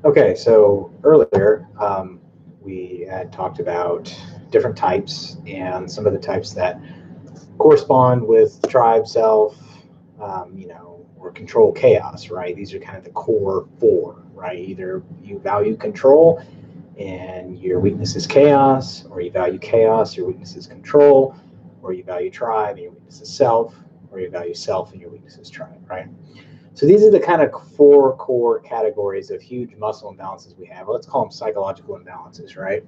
Okay, so earlier we had talked about different types and some of the types that correspond with tribe, self, or control chaos, right? These are kind of the core four, right? Either you value control and your weakness is chaos, or you value chaos, your weakness is control, or you value tribe and your weakness is self, or you value self and your weakness is tribe, right? So these are the kind of four core categories of huge muscle imbalances we have. Let's call them psychological imbalances, right?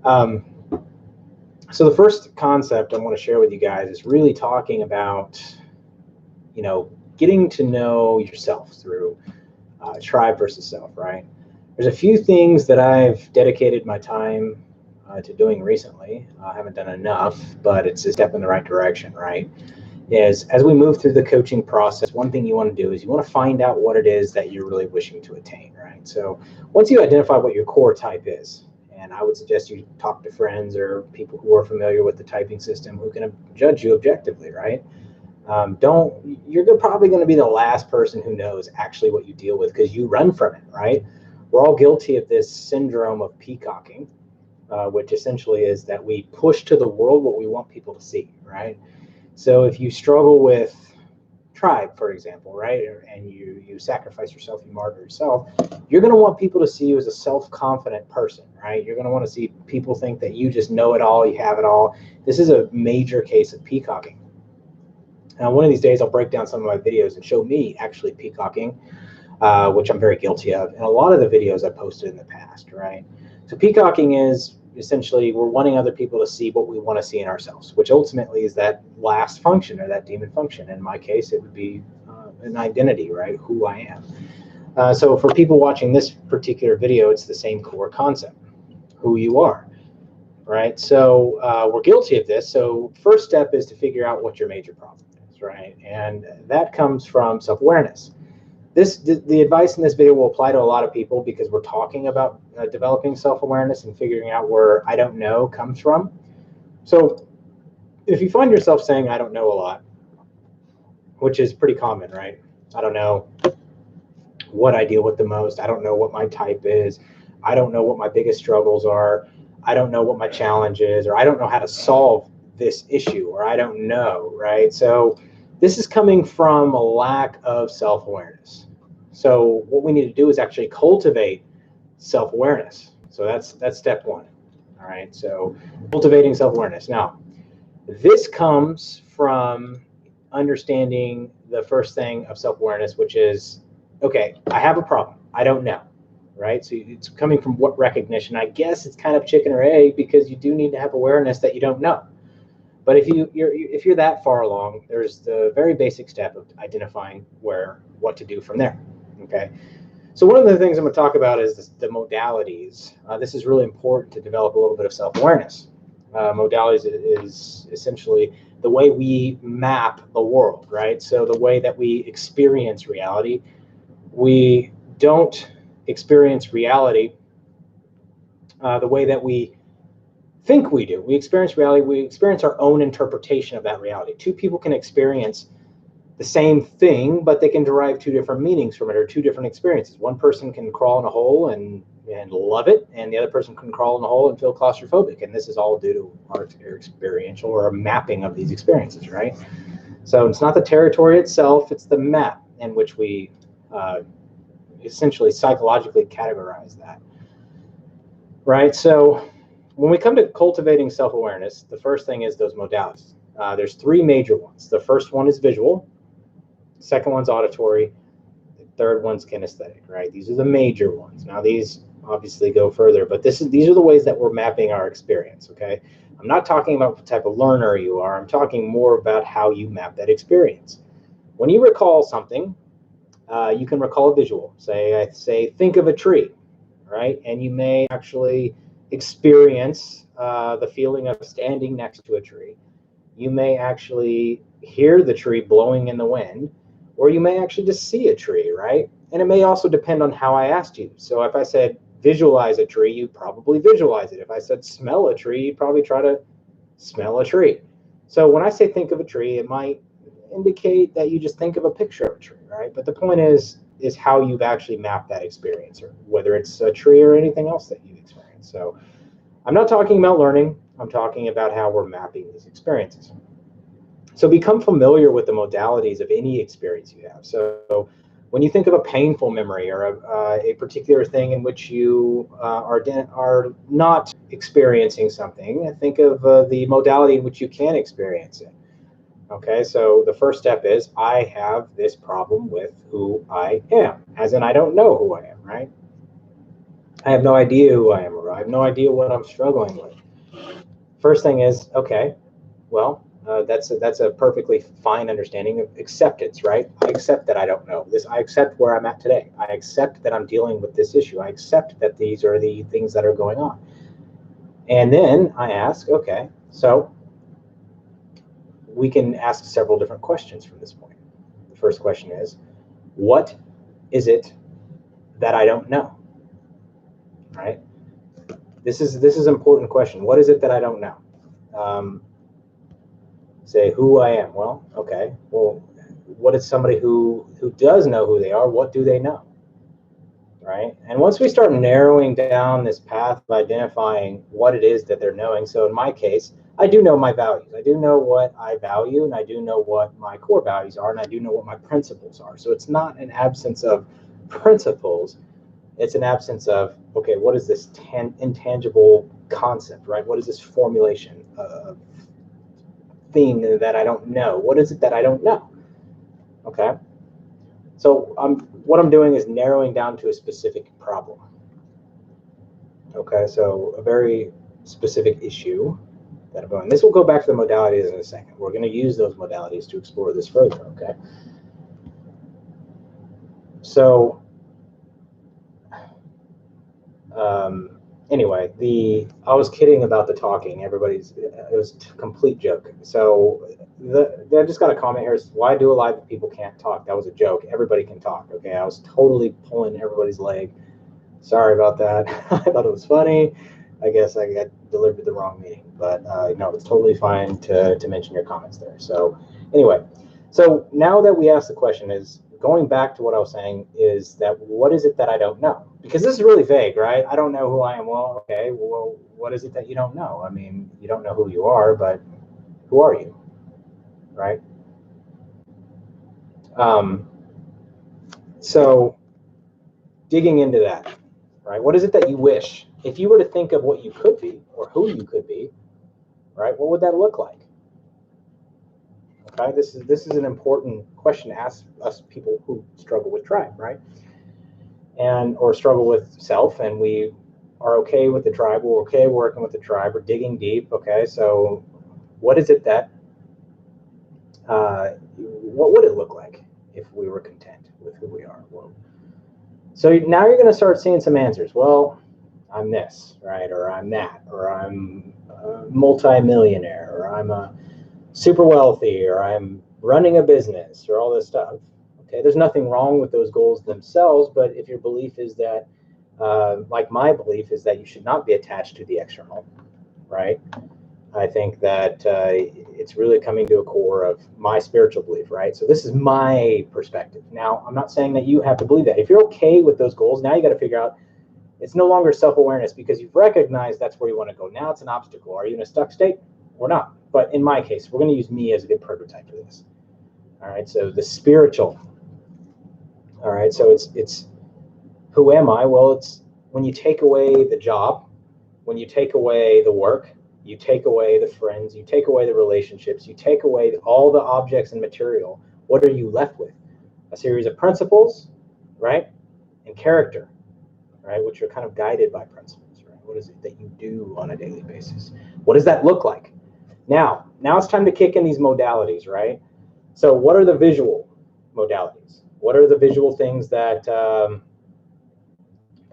Um, so the first concept I want to share with you guys is really talking about, getting to know yourself through tribe versus self, right? There's a few things that I've dedicated my time to doing recently. I haven't done enough, but it's a step in the right direction, right? Is as we move through the coaching process, one thing you want to do is you want to find out what it is that you're really wishing to attain, right? So once you identify what your core type is, and I would suggest you talk to friends or people who are familiar with the typing system who can judge you objectively, right? Don't You're probably going to be the last person who knows actually what you deal with because you run from it, right? We're all guilty of this syndrome of peacocking, which essentially is that we push to the world what we want people to see, right? So if you struggle with tribe, for example, right, and you sacrifice yourself, you martyr yourself, you're going to want people to see you as a self-confident person, right? You're going to want to see people think that you just know it all, you have it all. This is a major case of peacocking. Now, one of these days, I'll break down some of my videos and show me actually peacocking, which I'm very guilty of, and a lot of the videos I posted in the past, right? So peacocking is essentially we're wanting other people to see what we want to see in ourselves, which ultimately is that last function or that demon function. In my case, it would be an identity, right? Who I am. So for people watching this particular video, it's the same core concept, who you are, right? So we're guilty of this. So first step is to figure out what your major problem is, right? And that comes from self-awareness. The advice in this video will apply to a lot of people because we're talking about developing self-awareness and figuring out where I don't know comes from. So if you find yourself saying I don't know a lot, which is pretty common, right? I don't know what I deal with the most. I don't know what my type is. I don't know what my biggest struggles are. I don't know what my challenge is, or I don't know how to solve this issue, or I don't know, right? So this is coming from a lack of self-awareness. So what we need to do is actually cultivate self-awareness. So that's step one. All right. So cultivating self-awareness. Now, this comes from understanding the first thing of self-awareness, which is, okay, I have a problem. I don't know, right? So it's coming from what recognition? I guess it's kind of chicken or egg because you do need to have awareness that you don't know. But if you're that far along, there's the very basic step of identifying what to do from there. Okay. So one of the things I'm going to talk about is the modalities. This is really important to develop a little bit of self-awareness. Modalities is essentially the way we map the world, right? So the way that we experience reality. We don't experience reality the way that we think we do. We experience reality. We experience our own interpretation of that reality. Two people can experience the same thing, but they can derive two different meanings from it or two different experiences. One person can crawl in a hole and love it, and the other person can crawl in a hole and feel claustrophobic. And this is all due to our experiential or a mapping of these experiences, right? So it's not the territory itself, it's the map in which we essentially psychologically categorize that, right? So when we come to cultivating self-awareness, the first thing is those modalities. There's three major ones. The first one is visual. Second one's auditory. The third one's kinesthetic, right? These are the major ones. Now these obviously go further, but these are the ways that we're mapping our experience, okay? I'm not talking about what type of learner you are. I'm talking more about how you map that experience. When you recall something, you can recall a visual. Say, think of a tree, right? And you may actually experience the feeling of standing next to a tree. You may actually hear the tree blowing in the wind, or you may actually just see a tree, right? And it may also depend on how I asked you. So if I said visualize a tree, you probably visualize it. If I said smell a tree, you probably try to smell a tree. So when I say think of a tree, it might indicate that you just think of a picture of a tree, right? But the point is, is how you've actually mapped that experience, or whether it's a tree or anything else that you've experienced. So I'm not talking about learning. I'm talking about how we're mapping these experiences. So become familiar with the modalities of any experience you have. So when you think of a painful memory or a particular thing in which you are not experiencing something, think of the modality in which you can experience it. Okay, so the first step is I have this problem with who I am, as in I don't know who I am, right? I have no idea who I am, or I have no idea what I'm struggling with. First thing is, okay, well, that's a perfectly fine understanding of acceptance, right? I accept that I don't know this. I accept where I'm at today. I accept that I'm dealing with this issue. I accept that these are the things that are going on. And then I ask, okay, so we can ask several different questions from this point. The first question is, what is it that I don't know? Right? This is an important question. What is it that I don't know? Say who I am. Well, okay. Well, what is somebody who does know who they are? What do they know? Right? And once we start narrowing down this path of identifying what it is that they're knowing, so in my case, I do know my values. I do know what I value, and I do know what my core values are, and I do know what my principles are. So it's not an absence of principles. It's an absence of, okay, what is this intangible concept, right? What is this formulation thing that I don't know? What is it that I don't know? Okay. So what I'm doing is narrowing down to a specific problem. Okay, so a very specific issue that I'm going. This will go back to the modalities in a second. We're going to use those modalities to explore this further. Okay. So anyway, I was kidding about the talking. It was a complete joke. So I just got a comment here. Why do a live if people can't talk? That was a joke. Everybody can talk. Okay, I was totally pulling everybody's leg. Sorry about that. I thought it was funny. I guess I got delivered the wrong meaning, but no, it's totally fine to mention your comments there. So anyway, so now that we asked the question, is going back to what I was saying, is that what is it that I don't know? Because this is really vague, right? I don't know who I am. Well, okay, well, what is it that you don't know? I mean, you don't know who you are, but who are you, right? So digging into that, right? What is it that you wish? If you were to think of what you could be or who you could be, right? What would that look like? Okay, this is an important question to ask us people who struggle with tribe, right? Or struggle with self, and we are okay with the tribe. We're okay working with the tribe. We're digging deep. Okay, so what is it that? What would it look like if we were content with who we are? Well, so now you're going to start seeing some answers. Well, I'm this, right? Or I'm that, or I'm a multi-millionaire, or I'm a super wealthy, or I'm running a business, or all this stuff. Okay, there's nothing wrong with those goals themselves, but if your belief is that, like my belief is that you should not be attached to the external, right? I think that it's really coming to a core of my spiritual belief, right? So this is my perspective. Now, I'm not saying that you have to believe that. If you're okay with those goals, now you got to figure out, it's no longer self-awareness because you've recognized that's where you want to go. Now it's an obstacle. Are you in a stuck state or not? But in my case, we're going to use me as a good prototype for this. All right, so the spiritual. All right, so it's who am I? Well, it's when you take away the job, when you take away the work, you take away the friends, you take away the relationships, you take away all the objects and material, what are you left with? A series of principles, right? And character, right? Which are kind of guided by principles, right? What is it that you do on a daily basis? What does that look like? Now it's time to kick in these modalities, right? So what are the visual modalities? What are the visual things that that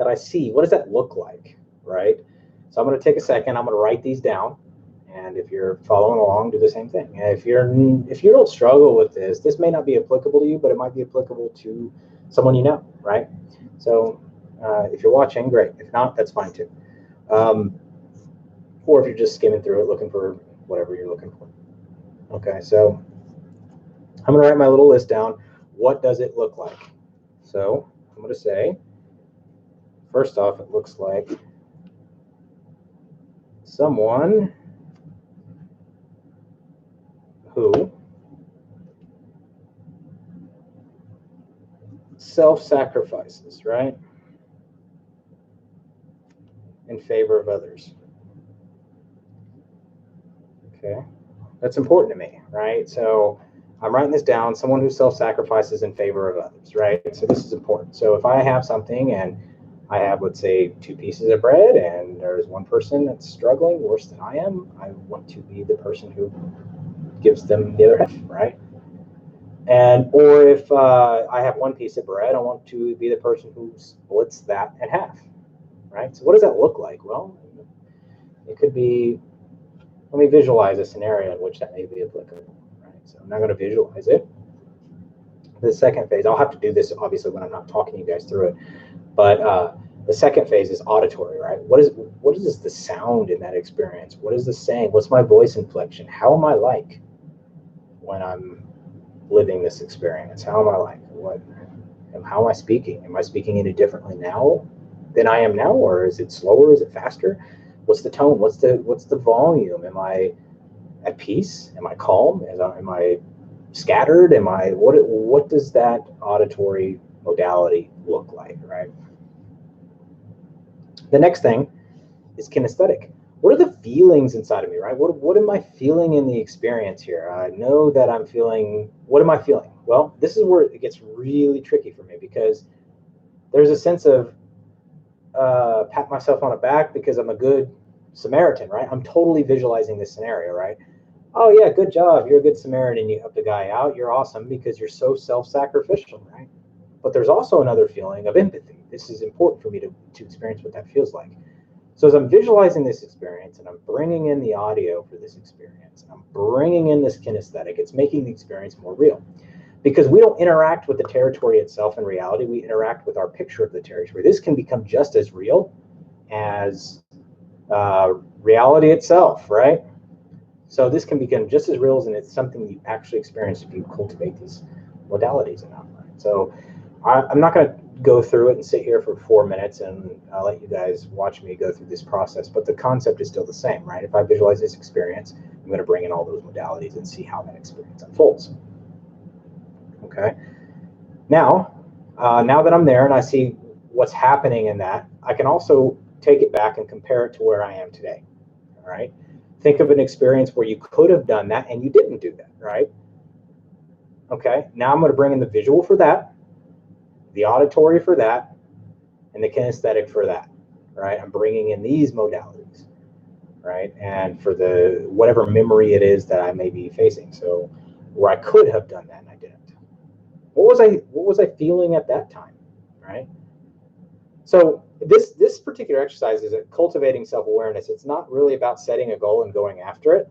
I see? What does that look like, right? So I'm going to take a second. I'm going to write these down, and if you're following along, do the same thing. And if you don't struggle with this may not be applicable to you, but it might be applicable to someone you know, right? So if you're watching, great. If not, that's fine too. Or if you're just skimming through it, looking for whatever you're looking for. Okay, so I'm going to write my little list down. What does it look like? So I'm going to say, first off, it looks like someone who self-sacrifices, right, in favor of others. Okay, that's important to me, right? So I'm writing this down, someone who self-sacrifices in favor of others, right? So this is important. So if I have something and I have, let's say, 2 pieces of bread and there's one person that's struggling worse than I am, I want to be the person who gives them the other half, right? And or if I have 1 piece of bread, I want to be the person who splits that in half, right? So what does that look like? Well, it could be, let me visualize a scenario in which that may be applicable, right? So I'm not going to visualize it. The second phase, I'll have to do this obviously when I'm not talking you guys through it, but the second phase is auditory, right? What is the sound in that experience? What is the saying? What's my voice inflection? How am I like when I'm living this experience? How am I like? How am I speaking? Am I speaking any differently now than I am now, or is it slower? Is it faster? What's the tone? What's the volume? Am I at peace? Am I calm? Am I scattered? What does that auditory modality look like, right? The next thing is kinesthetic. What are the feelings inside of me, right? What am I feeling in the experience here? I know that I'm feeling, what am I feeling? Well, this is where it gets really tricky for me, because there's a sense of pat myself on the back because I'm a good Samaritan, right? I'm totally visualizing this scenario, right? Oh yeah, good job. You're a good Samaritan. You helped the guy out. You're awesome because you're so self-sacrificial, right? But there's also another feeling of empathy. This is important for me to experience what that feels like. So as I'm visualizing this experience and I'm bringing in the audio for this experience, and I'm bringing in this kinesthetic, it's making the experience more real. Because we don't interact with the territory itself in reality, we interact with our picture of the territory. This can become just as real as reality itself, right? So this can become just as real, and it's something you actually experience if you cultivate these modalities enough. Right? So I'm not going to go through it and sit here for 4 minutes and I'll let you guys watch me go through this process, but the concept is still the same, right? If I visualize this experience, I'm going to bring in all those modalities and see how that experience unfolds. Okay. Now that I'm there and I see what's happening in that, I can also take it back and compare it to where I am today. All right. Think of an experience where you could have done that and you didn't do that, right? Okay. Now I'm going to bring in the visual for that, the auditory for that, and the kinesthetic for that, right? I'm bringing in these modalities, right? And for the whatever memory it is that I may be facing. So where I could have done that and I didn't. What was I feeling at that time, right? So this particular exercise is cultivating self-awareness. It's not really about setting a goal and going after it.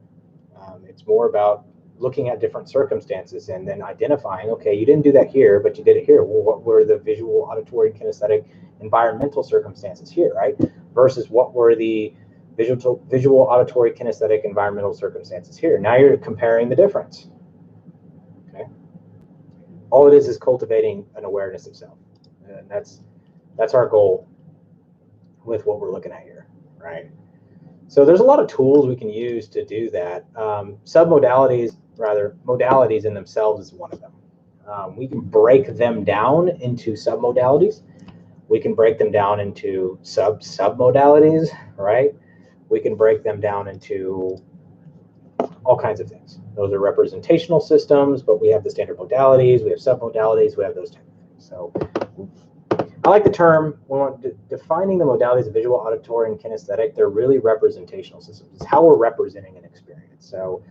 It's more about looking at different circumstances and then identifying, okay, you didn't do that here, but you did it here. Well, what were the visual, auditory, kinesthetic, environmental circumstances here, right? Versus what were the visual, auditory, kinesthetic, environmental circumstances here. Now you're comparing the difference. Okay. All it is cultivating an awareness of self. And that's our goal with what we're looking at here, right? So there's a lot of tools we can use to do that. Modalities in themselves is one of them. We can break them down into submodalities. We can break them down into submodalities, right? We can break them down into all kinds of things. Those are representational systems, but we have the standard modalities, we have submodalities, we have those type of things. So I like the term, when defining the modalities of visual, auditory, and kinesthetic, they're really representational systems. It's how we're representing an experience. So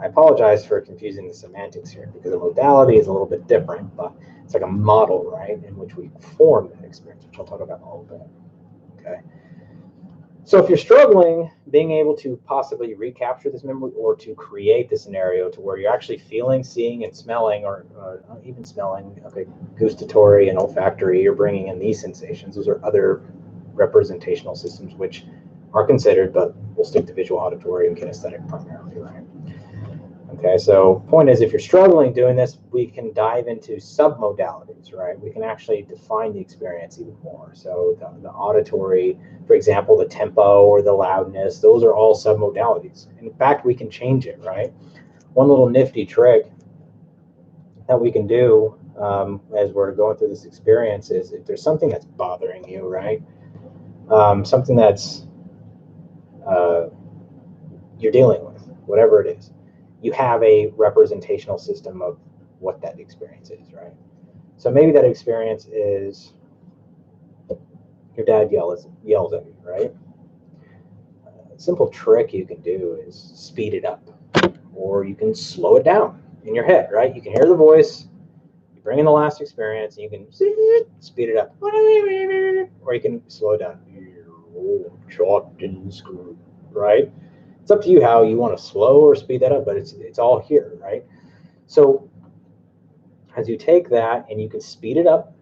I apologize for confusing the semantics here, because a modality is a little bit different, but it's like a model, right, in which we form that experience, which I'll talk about in a little bit. Okay. So if you're struggling, being able to possibly recapture this memory or to create the scenario to where you're actually feeling, seeing, and smelling, or even smelling, okay, gustatory and olfactory, you're bringing in these sensations. Those are other representational systems which are considered, but we'll stick to visual, auditory, and kinesthetic primarily, right? Okay, so point is, if you're struggling doing this, we can dive into submodalities, right? We can actually define the experience even more. So the auditory, for example, the tempo or the loudness, those are all submodalities. In fact, we can change it, right? One little nifty trick that we can do as we're going through this experience is, if there's something that's bothering you, right? Something that's you're dealing with, whatever it is, you have a representational system of what that experience is, right? So maybe that experience is your dad yells at you, right? A simple trick you can do is speed it up, or you can slow it down in your head, right? You can hear the voice, you bring in the last experience, and you can speed it up, or you can slow it down. Chopped and screwed, right? It's up to you how you want to slow or speed that up, but it's all here, right? So as you take that and you can speed it up,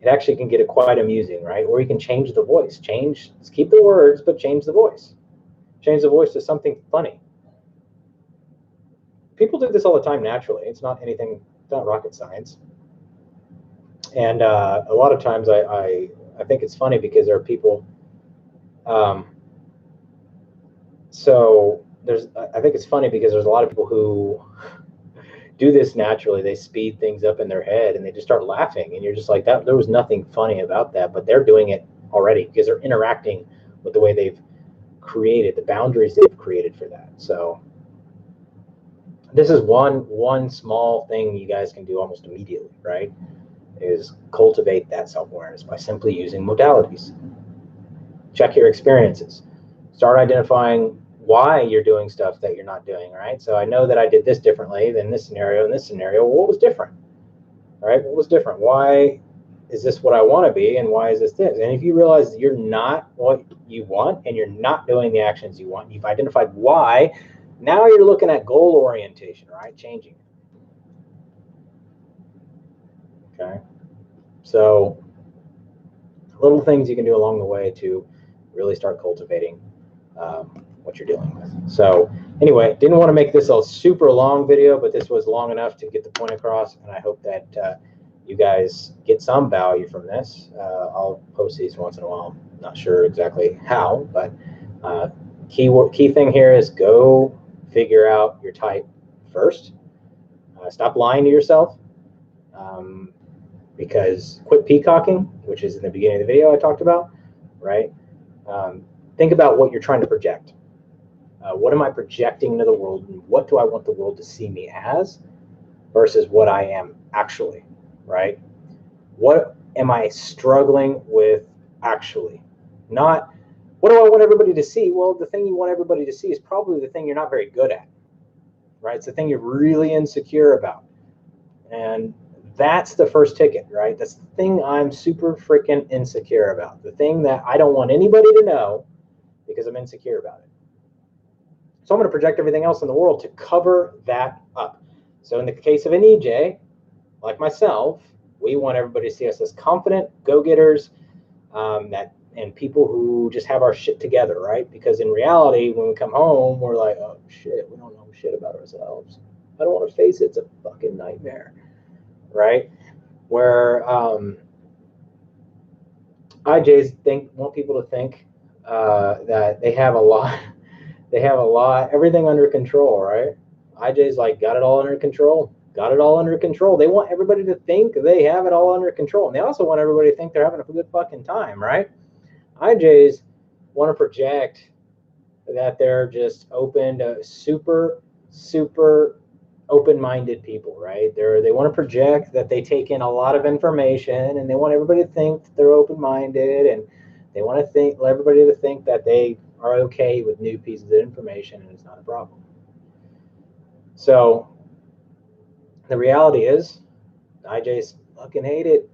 it actually can get it quite amusing, right? Or you can change the voice. Keep the words, but change the voice. Change the voice to something funny. People do this all the time naturally. It's not rocket science. And a lot of times I think it's funny because there are people. I think it's funny because there's a lot of people who do this naturally. They speed things up in their head and they just start laughing, and you're just like, that there was nothing funny about that, but they're doing it already because they're interacting with the way they've created, the boundaries they've created for that. So this is one small thing you guys can do almost immediately, right? Is cultivate that self-awareness by simply using modalities. Check your experiences. Start identifying why you're doing stuff that you're not doing, right? So I know that I did this differently than this scenario and this scenario. Well, what was different, right? What was different? Why is this what I want to be, and why is this? And if you realize you're not what you want and you're not doing the actions you want, you've identified why, now you're looking at goal orientation, right? Changing it. Okay. So little things you can do along the way to really start cultivating what you're dealing with. So anyway, didn't want to make this a super long video, but this was long enough to get the point across, and I hope that you guys get some value from this. I'll post these once in a while. I'm not sure exactly how, but key thing here is go figure out your type first. Stop lying to yourself, because quit peacocking, which is in the beginning of the video I talked about, right? Think about what you're trying to project. What am I projecting into the world, and what do I want the world to see me as versus what I am actually, right? What am I struggling with actually? Not what do I want everybody to see? Well, the thing you want everybody to see is probably the thing you're not very good at, right? It's the thing you're really insecure about. And that's the first ticket, right? That's the thing I'm super freaking insecure about. The thing that I don't want anybody to know because I'm insecure about it. So I'm going to project everything else in the world to cover that up. So in the case of an EJ, like myself, we want everybody to see us as confident go-getters, and people who just have our shit together, right? Because in reality, when we come home, we're like, oh shit, we don't know shit about ourselves. I don't want to face it. It's a fucking nightmare, right? Where IJs want people to think that they have a lot. They have everything under control, right? IJ's like, got it all under control. Got it all under control. They want everybody to think they have it all under control. And they also want everybody to think they're having a good fucking time, right? IJs want to project that they're just open to super, super open-minded people, right? They want to project that they take in a lot of information, and they want everybody to think that they're open-minded, and they want to let everybody to think that they are okay with new pieces of information and it's not a problem. So the reality is, IJs fucking hate it.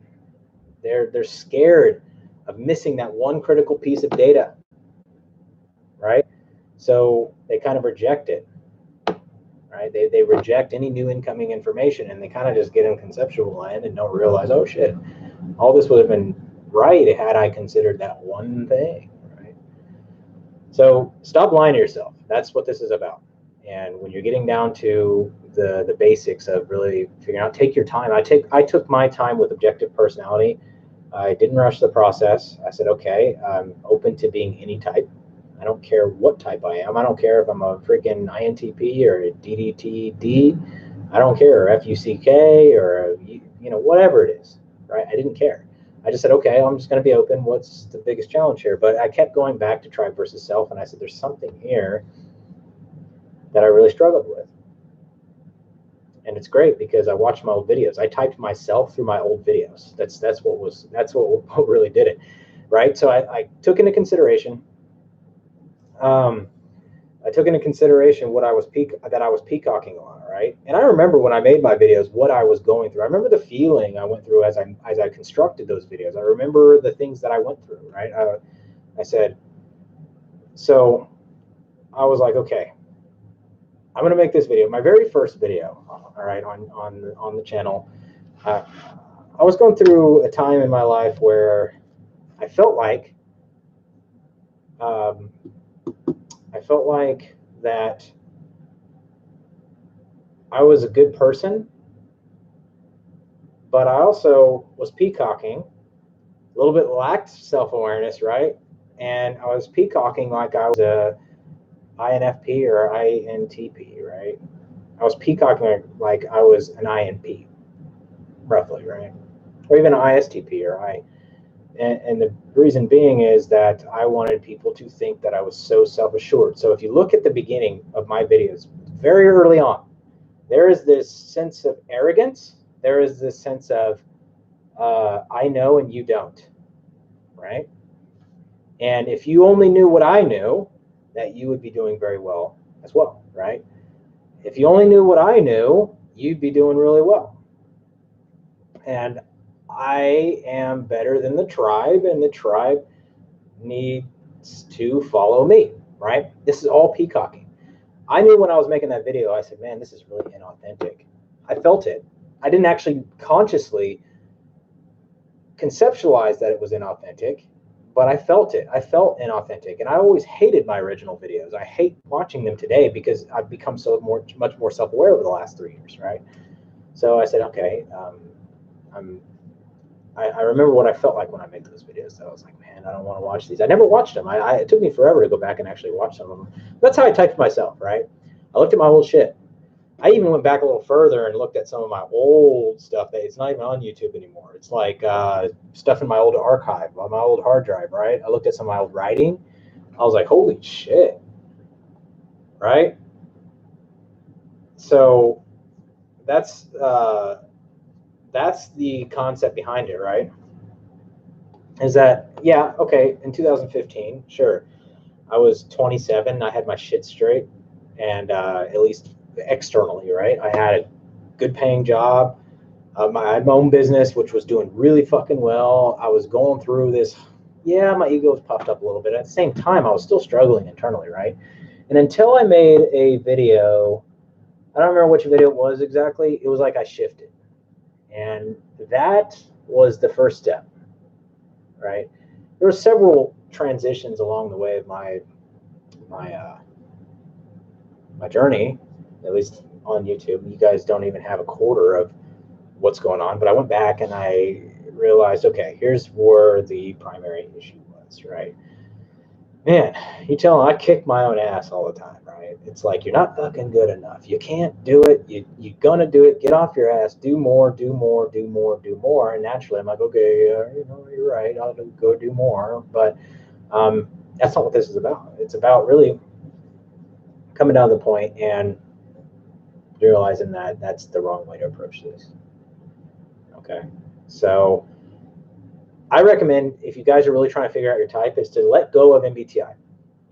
They're scared of missing that one critical piece of data, right? So they kind of reject it, right? They reject any new incoming information, and they kind of just get in conceptual land and don't realize, oh shit, all this would have been right had I considered that one thing, right? So stop lying to yourself. That's what this is about. And when you're getting down to the basics of really figuring out, take your time. I took my time with objective personality. I didn't rush the process. I said, okay, I'm open to being any type. I don't care what type I am. I don't care if I'm a freaking INTP or a DDTD. I don't care, or FUCK or whatever it is, right? I didn't care. I just said, okay, I'm just going to be open. What's the biggest challenge here? But I kept going back to tribe versus self, and I said, there's something here that I really struggled with. And it's great because I watched my old videos. I typed myself through my old videos. That's what really did it, right? So I took into consideration. I took into consideration what I was peacocking on, right? And I remember when I made my videos, what I was going through. I remember the feeling I went through as I constructed those videos. I remember the things that I went through, right? I said, so I was like, okay, I'm going to make this video. My very first video, all right, on the channel. I was going through a time in my life where I felt like that I was a good person, but I also was peacocking, a little bit lacked self-awareness, right? And I was peacocking like I was a INFP or INTP, right? I was peacocking like I was an INP, roughly, right? Or even an ISTP or I. And the reason being is that I wanted people to think that I was so self-assured. So if you look at the beginning of my videos, very early on, there is this sense of arrogance. There is this sense of, I know and you don't, right? And if you only knew what I knew, that you would be doing very well as well, right? If you only knew what I knew, you'd be doing really well. And I am better than the tribe, and the tribe needs to follow me, right? This is all peacocking. I knew when I was making that video, I said, man, this is really inauthentic. I felt it. I didn't actually consciously conceptualize that it was inauthentic, but I felt it. I felt inauthentic, and I always hated my original videos. I hate watching them today because I've become much more self-aware over the last 3 years, right? So I said, okay, I remember what I felt like when I made those videos. So I was like, man, I don't want to watch these. I never watched them. It took me forever to go back and actually watch some of them. That's how I typed myself, right? I looked at my old shit. I even went back a little further and looked at some of my old stuff that it's not even on YouTube anymore. It's like stuff in my old archive, on my old hard drive, right? I looked at some of my old writing. I was like, holy shit, right? So that's the concept behind it, right? Is that, yeah, okay, in 2015, sure, I was 27, I had my shit straight, and at least externally, right? I had a good paying job. I had my own business, which was doing really fucking well. I was going through this, yeah, my ego was puffed up a little bit. At the same time, I was still struggling internally, right? And until I made a video, I don't remember which video it was exactly, it was like I shifted. And that was the first step, right? There were several transitions along the way of my journey, at least on YouTube. You guys don't even have a quarter of what's going on, but I went back and I realized, okay, here's where the primary issue was, right? Man, I kick my own ass all the time, right? It's like, you're not fucking good enough. You can't do it. You're gonna do it. Get off your ass. Do more, do more, do more, do more. And naturally, I'm like, okay, you're right. I'll go do more. But that's not what this is about. It's about really coming down to the point and realizing that that's the wrong way to approach this. Okay, so I recommend, if you guys are really trying to figure out your type, is to let go of MBTI.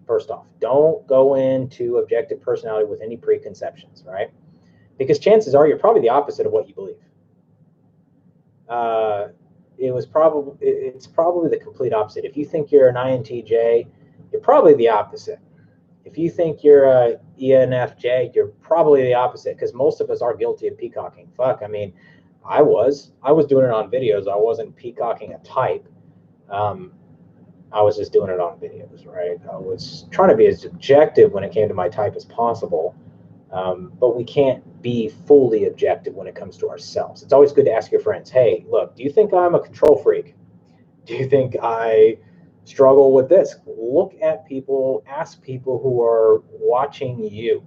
First off, don't go into objective personality with any preconceptions, right? Because chances are you're probably the opposite of what you believe. It's probably the complete opposite. If you think you're an INTJ, you're probably the opposite. If you think you're a ENFJ, you're probably the opposite, because most of us are guilty of peacocking. Fuck, I mean, I was doing it on videos. I wasn't peacocking a type. I was just doing it on videos, right? I was trying to be as objective when it came to my type as possible. But we can't be fully objective when it comes to ourselves. It's always good to ask your friends, hey, look, do you think I'm a control freak? Do you think I struggle with this? Look at people, ask people who are watching you,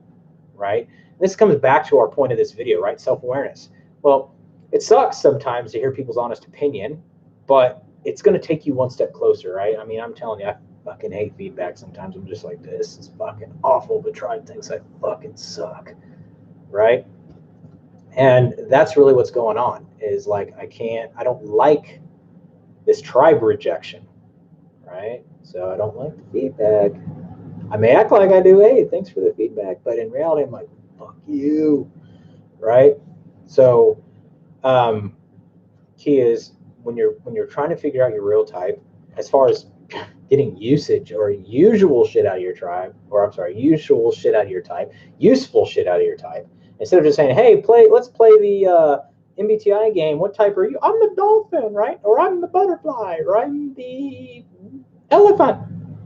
right? This comes back to our point of this video, right? Self-awareness. Well, it sucks sometimes to hear people's honest opinion, but it's going to take you one step closer, right? I mean, I'm telling you, I fucking hate feedback sometimes. I'm just like, this is fucking awful, but Tribe thinks I fucking suck, right? And that's really what's going on, is like, I don't like this Tribe rejection, right? So I don't like the feedback. I may act like I do, hey, thanks for the feedback, but in reality, I'm like, fuck you, right? So key is when you're trying to figure out your real type, as far as getting usage or usual shit out of your tribe, or I'm sorry, usual shit out of your type, useful shit out of your type, instead of just saying, hey, let's play the MBTI game. What type are you? I'm the dolphin, right? Or I'm the butterfly, or I'm the elephant,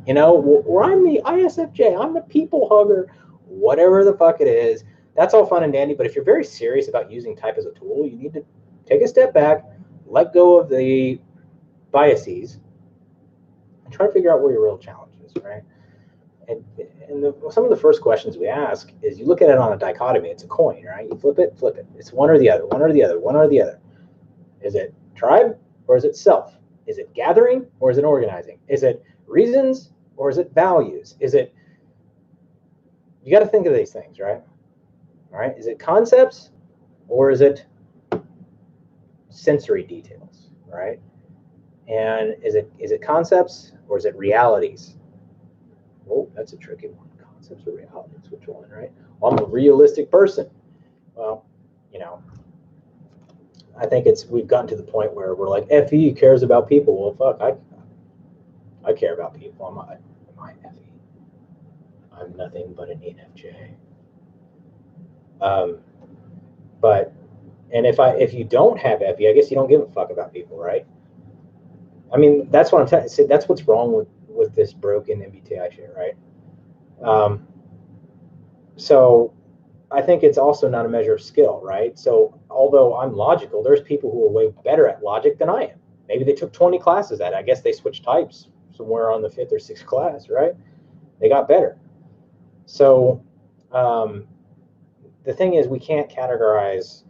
you know, or I'm the ISFJ, I'm the people hugger, whatever the fuck it is. That's all fun and dandy, but if you're very serious about using type as a tool, you need to take a step back, let go of the biases, and try to figure out where your real challenge is, right? And some of the first questions we ask is, you look at it on a dichotomy. It's a coin, right? You flip it. It's one or the other, one or the other, one or the other. Is it tribe or is it self? Is it gathering or is it organizing? Is it reasons or is it values? Is it, you got to think of these things, right? All right. Is it concepts or is it sensory details, right? And is it concepts or is it realities? Oh, that's a tricky one. Concepts or realities? Which one, right? Well, I'm a realistic person. Well, you know, I think we've gotten to the point where we're like, FE cares about people. Well, fuck, I care about people. I'm FE. I'm nothing but an ENFJ. But if you don't have FE, I guess you don't give a fuck about people, right? I mean, that's what I'm telling you. That's what's wrong with this broken MBTI shit, right? So I think it's also not a measure of skill, right? So although I'm logical, there's people who are way better at logic than I am. Maybe they took 20 classes at it. I guess they switched types somewhere on the 5th or 6th class, right? They got better. So the thing is, we can't categorize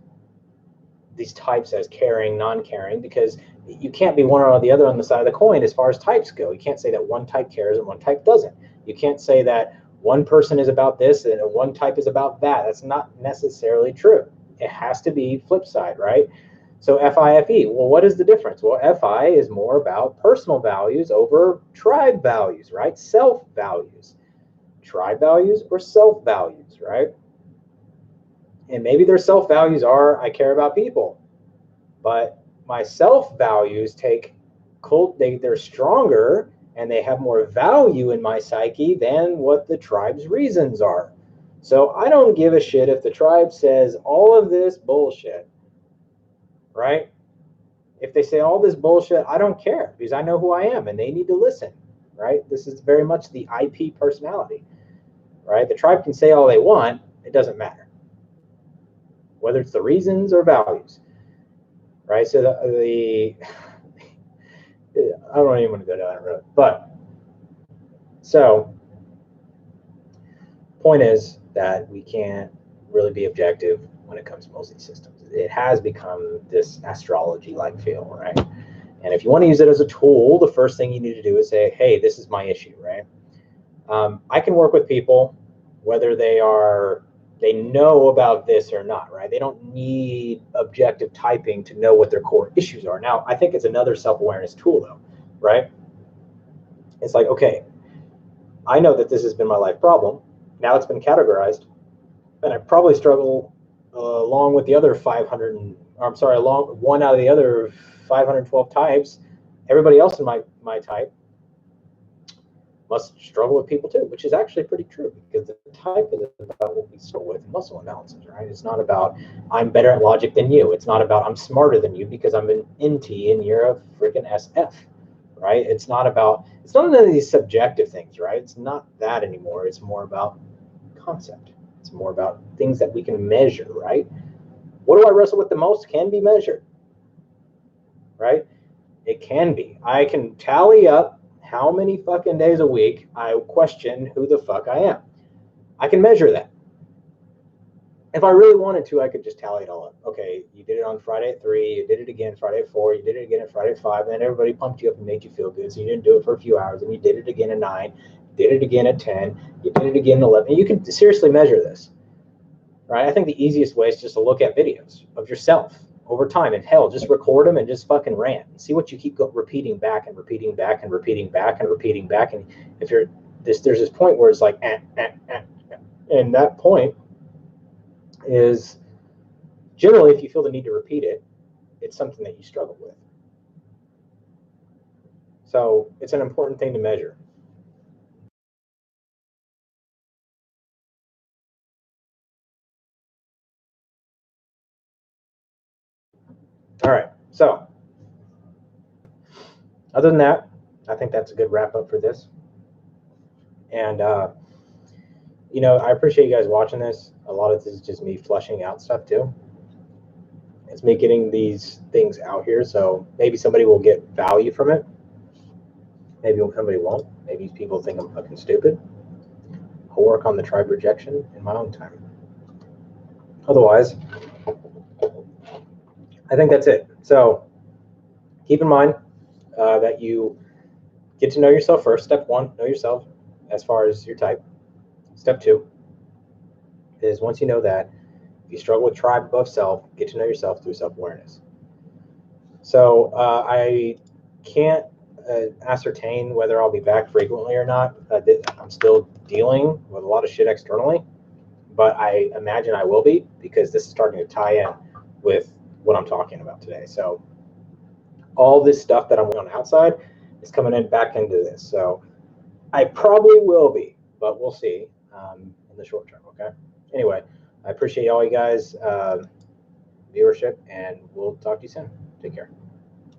these types as caring, non-caring, because you can't be one or the other on the side of the coin as far as types go. You can't say that one type cares and one type doesn't. You can't say that one person is about this and one type is about that. That's not necessarily true. It has to be flip side, right? So FI-FE, well, what is the difference? Well, FI is more about personal values over tribe values, right? Self values. Tribe values or self values, right? And maybe their self values are, I care about people, but my self values they're stronger and they have more value in my psyche than what the tribe's reasons are. So I don't give a shit if the tribe says all of this bullshit, right? If they say all this bullshit, I don't care, because I know who I am and they need to listen, right? This is very much the IP personality, right? The tribe can say all they want, it doesn't matter, whether it's the reasons or values, right? So I don't even want to go down that road, but so point is that we can't really be objective when it comes to most of these systems. It has become this astrology-like feel, right? And if you want to use it as a tool, the first thing you need to do is say, hey, this is my issue, right? I can work with people whether they know about this or not, right? They don't need objective typing to know what their core issues are. Now, I think it's another self-awareness tool, though, right? It's like, okay, I know that this has been my life problem. Now it's been categorized, and I probably struggle along with the other one out of the other 512 types. Everybody else in my type must struggle with people too, which is actually pretty true, because the type is about what we struggle with in muscle analysis, right? It's not about I'm better at logic than you. It's not about I'm smarter than you because I'm an NT and you're a freaking SF, right? It's not none of these subjective things, right? It's not that anymore. It's more about concept. It's It's more about things that we can measure, right? What do I wrestle with the most can be measured, right? It can be. I can tally up how many fucking days a week I question who the fuck I am. I can measure that. If I really wanted to, I could just tally it all up. Okay, you did it on Friday at 3, you did it again Friday at 4, you did it again at Friday at 5, and then everybody pumped you up and made you feel good, so you didn't do it for a few hours, and you did it again at 9, did it again at 10, you did it again at 11. And you can seriously measure this, right? I think the easiest way is just to look at videos of yourself over time, and hell, just record them and just fucking rant. See what you keep repeating back and repeating back and repeating back and repeating back. And if you're there's this point where it's like, and that point is generally, if you feel the need to repeat it, it's something that you struggle with. So it's an important thing to measure. All right, so other than that, I think that's a good wrap up for this. And you know, I appreciate you guys watching this. A lot of this is just me fleshing out stuff too. It's me getting these things out here, so maybe somebody will get value from it. Maybe somebody won't. Maybe people think I'm fucking stupid. I'll work on the tribe rejection in my own time. Otherwise, I think that's it. So keep in mind that you get to know yourself first. Step 1, know yourself as far as your type. Step 2 is once you know that, if you struggle with tribe above self, get to know yourself through self-awareness. So I can't ascertain whether I'll be back frequently or not. I'm still dealing with a lot of shit externally, but I imagine I will be, because this is starting to tie in with what I'm talking about today. So all this stuff that I'm on outside is coming in back into this. So I probably will be, but we'll see in the short term. Okay. Anyway, I appreciate all you guys' viewership, and we'll talk to you soon. Take care.